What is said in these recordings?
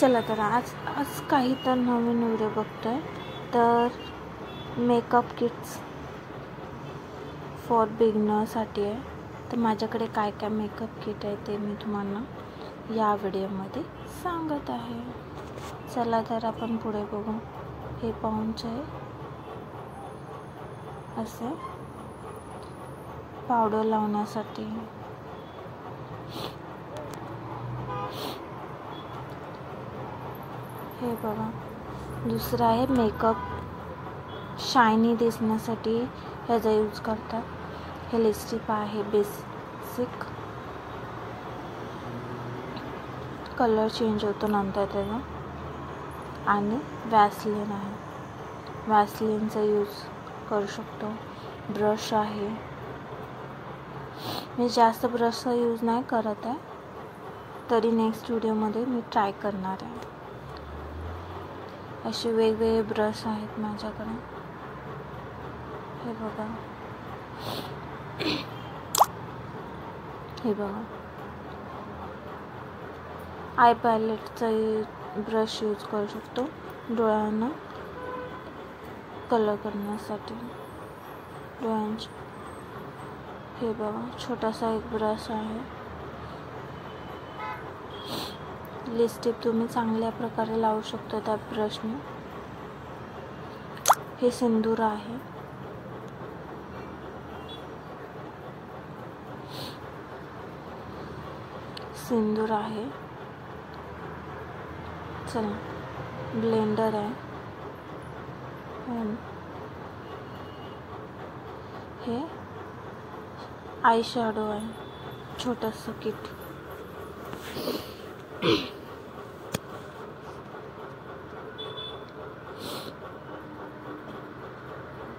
चला तर आज काही तर नवीन व्हिडिओ बघतोय तर मेकअप किट्स फॉर बिगिनरसाठी आहे। तर माझ्याकडे काय काय मेकअप किट आहे ते मी तुम्हाला या व्हिडिओमध्ये सांगत आहे। चला तर आपण पुढे बघू। हे पाऊंच आहे, असे पावडर लावण्यासाठी। हे बघा, दुसरा आहे मेकअप शायनी दिसण्यासाठी ह्याचा यूज करतात। हे लिपस्टिक आहे, बेसिक कलर चेंज होतो नंतर त्याचा। आणि वॅसलीन आहे, वॅसलीनचा यूज करू शकतो। ब्रश आहे, मी जास्त ब्रशचा यूज नाही करत आहे, तरी नेक्स्ट व्हिडिओमध्ये मी ट्राय करणार आहे। असे वेगवेगळे ब्रश आहेत माझ्याकडे। हे बघा, हे बघा, आय पॅलेटचा ब्रश यूज करू शकतो डोळ्यांना कलर करण्यासाठी, डोळ्यांचे। हे बघा, छोटासा एक ब्रश आहे। लिपस्टिक तुम्ही चांगल्या प्रकारे लावू शकता त्या ब्रशने। हे सिंदूर आहे, सिंदूर आहे। चला, ब्लेंडर आहे। हे आय शॅडो आहे, छोटंसं किट।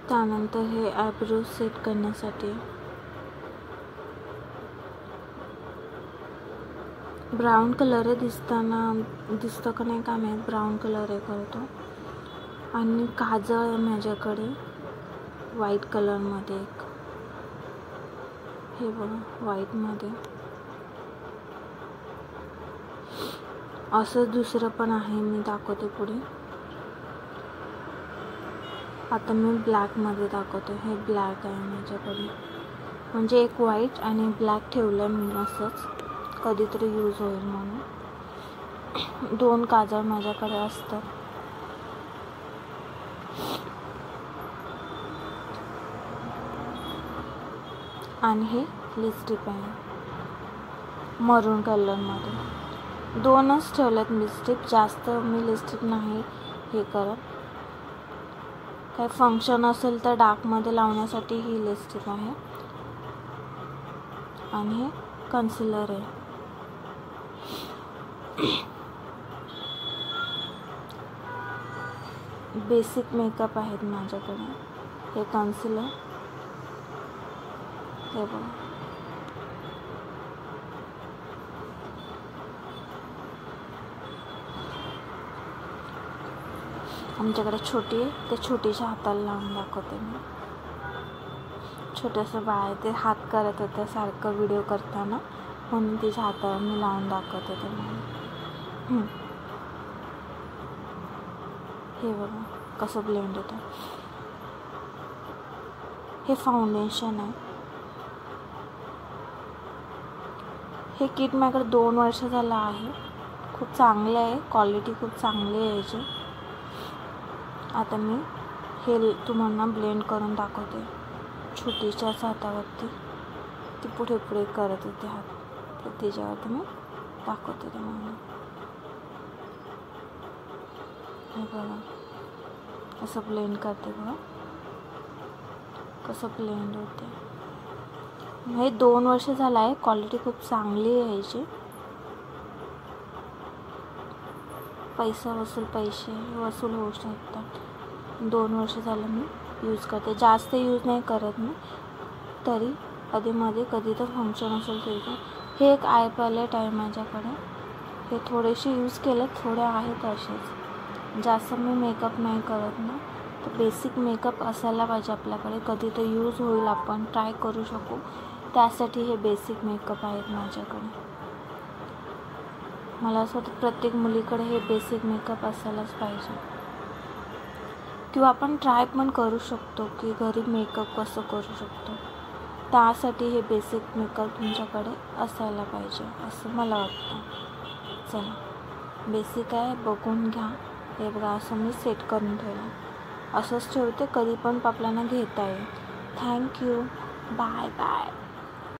त्यानंतर हे आयब्रो सेट करण्यासाठी। ब्राऊन कलर आहे, दिसतं का नाही का माहीत, ब्राऊन कलर आहे करतो। आणि काजळ आहे माझ्याकडे व्हाईट कलरमध्ये एक। हे बघा, व्हाईटमध्ये। असं दुसरं पण आहे, मी दाखवते पुढे। आता मी ब्लॅकमध्ये दाखवते। हे ब्लॅक आहे माझ्याकडे, म्हणजे एक व्हाईट आणि ब्लॅक ठेवलं मी असंच, कधीतरी यूज होईल म्हणून। 2 काजळ माझ्याकडे असतात। आणि हे लिपस्टिक आहे मरून कलरमध्ये। 2च ठेवलेत लिपस्टिक, जास्त मी लिपस्टिक नाही हे करत। काही फंक्शन असेल तर डार्कमध्ये लावण्यासाठी ही लिपस्टिक आहे। आणि हे कन्सिलर आहे। बेसिक मेकअप आहेत माझ्याकडे। हे कन्सिलर, हे बघा, आमच्याकडे छोटी आहे, ते छोटीच्या हाताला लावून दाखवते मी। छोटंसं बाळ आहे, ते हात करत होतं सारखं व्हिडिओ करताना, म्हणून तिच्या हाताला मी लावून दाखवते तुम्हाला। हे बघा कसं ब्लेंड होतं। हे फाउंडेशन आहे। हे किट माझ्याकडे 2 वर्ष झालं आहे, खूप चांगलं आहे, क्वालिटी खूप चांगली आहे याची। आता मी हे तुम्हाला ब्लेंड करून दाखवते। छोटीच्याच हातावरती ती पुढे पुढे करत होते हात, तर त्याच्यावरती मी दाखवते तुम्हाला। हे बघा, असं ब्लेंड करते बघा, कसं ब्लेंड होते। हे 2 वर्ष झालं आहे, क्वालिटी खूप चांगली आहे याची। पैसे वसूल होऊ शकतात। 2 वर्ष झालं मी यूज करते, जास्त यूज नाही करत मी, तरी आधीमध्ये कधी तर फंक्शन असेल तरी। हे एक आय पॅलेट आहे माझ्याकडे, हे थोडेसे यूज केले, थोडे आहेत असेच, जास्त मी मेकअप नाही करत ना। तर बेसिक मेकअप असायला पाहिजे आपल्याकडे, कधी तर यूज होईल, आपण ट्राय करू शकू, त्यासाठी हे बेसिक मेकअप आहेत माझ्याकडे। मला असं वाटतं प्रत्येक मुलीकडे हे बेसिक मेकअप असायलाच पाहिजे. किंवा आपण ट्राय पण करू शकतो की घरी मेकअप कसं करू शकतो. त्यासाठी हे बेसिक मेकअप तुमच्याकडे असायला पाहिजे असं मला वाटतं. चला, बेसिक आहे, बघून घ्या. हे बघा, असं मी सेट करून ठेवलं. असंच ठेवते, कधी पण आपल्याला घेता येईल. थँक्यू. Bye bye.